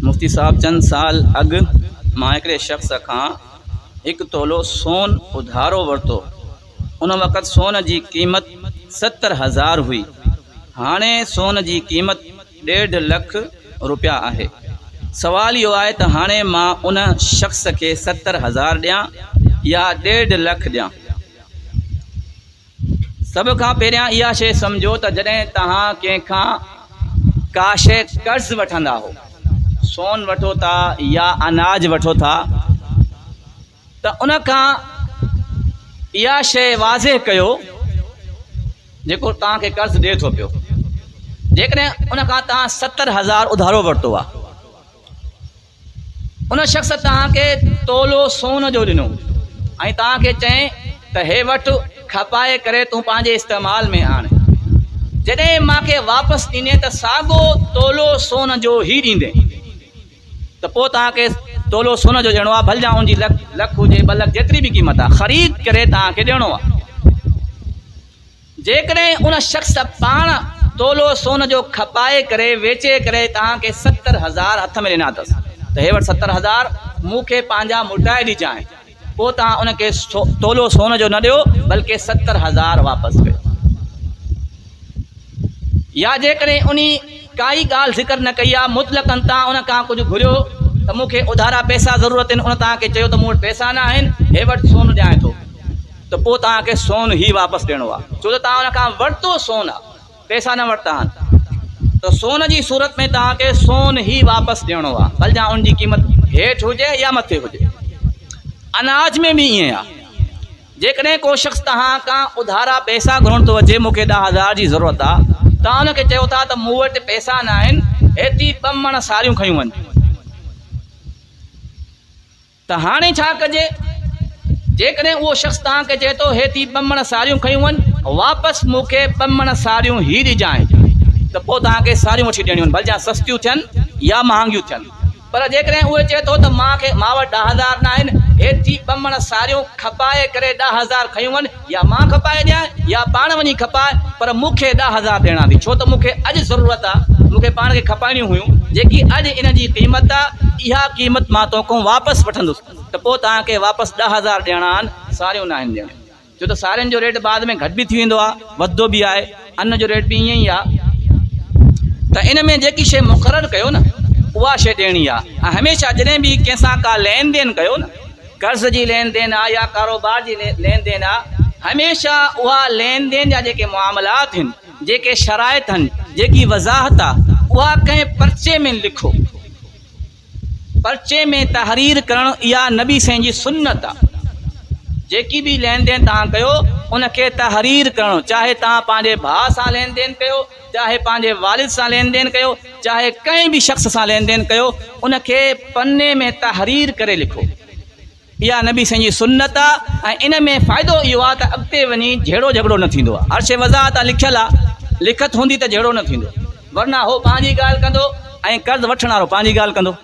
मुफ्ती साहब चंद साल अग मां हिकिड़े शख्स खां 1 तोलो सोन उधारो वरितो। उन वक़्तु सोन जी क़ीमत 70,000 हुई। हाणे सोन जी क़ीमत 1.5 लख रुपया आहे। सवाल इहो आहे त हाणे मां उन शख्स खे 70,000 ॾियां या 1.5 लख ॾियां। सभ खां पहिरियां इहा शइ सम्झो त जॾहिं तव्हां कंहिंखां का शइ कर्ज़ वठंदा हो, सोन वठो था या अनाज वठो था, त उन खां इहा शइ वाज़े कयो जेको तव्हांखे कर्ज़ ॾिए थो पियो। जेकॾहिं उन खां तव्हां 70,000 उधारो वरितो आहे, उन शख़्स तव्हांखे तोलो सोन जो ॾिनो ऐं तव्हांखे चई त हे वठि, खपाए करे तूं पंहिंजे इस्तेमाल में आण। जॾहिं मूंखे वापसि ॾींदे त साॻियो तोलो सोन जो ई ॾींदे, त पोइ तव्हांखे तोलो सोन जो ॾियणो आहे। भले उनजी लख हुजे 2 लख जेतिरी बि क़ीमत आहे, ख़रीद करे तव्हांखे ॾियणो आहे। जेकॾहिं उन शख़्स पाण तोलो सोन जो खपाए करे वेचे करे तव्हांखे 70,000 हथ में ॾिना अथसि, त हे वटि 70,000 मूंखे पंहिंजा मोटाए ॾिजांइ, पोइ तव्हां उनखे तोलो सोन जो न ॾियो बल्कि 70,000 वापसि कयो। या जेकॾहिं उन काई ॻाल्हि ज़िक्र न कई आहे, मुतलक़न तव्हां उन खां कुझु घुरियो त मूंखे उधारा पैसा ज़रूरत आहिनि, उन तव्हांखे चयो त मूं वटि पैसा न आहिनि, हे वटि सोन ॾियां थो, त पोइ तव्हांखे सोन ई वापसि ॾियणो आहे। छो त तव्हां उन खां वरितो सोन आहे, पैसा न वरिता आहिनि, त सोन जी सूरत में तव्हांखे सोन ई वापसि ॾियणो आहे, भले जा उनजी क़ीमत हेठि हुजे या मथे हुजे। अनाज में बि ईअं आहे। जेकॾहिं को शख़्स तव्हां खां उधारा पैसा घुरण थो अचे, मूंखे 10,000 जी ज़रूरत आहे, तव्हां उनखे चयो था त मूं वटि पैसा न आहिनि, हेतिरी 2 मण साड़ियूं खयूं वञ। त हाणे छा कजे? जेकॾहिं उहो शख़्स तव्हांखे चए थो हेतिरी 2 मण साड़ियूं खयूं वञ, वापसि मूंखे 2 मण साड़ियूं ई ॾिजांइ, त पोइ तव्हांखे साड़ियूं वठी ॾियणियूं आहिनि, भले जा सस्तियूं थियनि या महांगियूं थियनि। पर जेकॾहिं उहे चए थो त मां वटि 10,000 न आहिनि, हेतिरी 2 मण साड़ियूं खपाए करे 10,000 खयूं वञ, या मां खपाए ॾियां या पाण वञी खपाए, पर मूंखे 10,000 ॾियणा थी, छो त मूंखे अॼु ज़रूरत आहे, मूंखे पाण खे खपाइणियूं हुयूं, जेकी अॼु इन जी क़ीमत आहे, इहा क़ीमत मां तोखां वापसि वठंदुसि, त पोइ तव्हांखे वापसि 10,000 ॾियणा आहिनि, साड़ियूं न आहिनि ॾियणियूं। छो त साड़ियुनि जो रेट बाद में घटि बि थी वेंदो आहे, वधंदो बि आहे, अन्न जो रेट बि ईअं ई आहे। त इन में जेकी शइ मुक़ररु कयो न, उहा शइ ॾियणी आहे। ऐं हमेशह जॾहिं बि कंहिंसां का लेन देन कयो न, कर्ज़ जी लेन देन आहे या कारोबार जी लेन देन आहे, हमेशह उहा लेन देन जा जेके मामलात आहिनि, जेके शराइत आहिनि, जेकी वज़ाहत आहे, उहा कंहिं पर्चे में लिखो। पर्चे में तहरीर करणु इहा नबी साईं जी सुन्नत आहे। जेकी बि लेन देन तव्हां कयो, उनखे तहरीर करणु, चाहे तव्हां पंहिंजे भाउ सां लेन देन कयो, चाहे पंहिंजे वालिद सां लेन देन कयो, चाहे कंहिं बि शख़्स सां लेन देन कयो, उनखे पन्ने में तहरीर करे लिखो। इहा नबी साईं जी सुन्नत आहे। ऐं इन में फ़ाइदो इहो आहे त अॻिते वञी झेड़ो झगड़ो न थींदो आहे। हर शइ वज़ाहत आहे, लिखियलु आहे, लिखत हूंदी त झेड़ो न थींदो, वरना हो पंहिंजी ॻाल्हि कंदो ऐं कर्ज़ु वठण वारो पंहिंजी ॻाल्हि कंदो।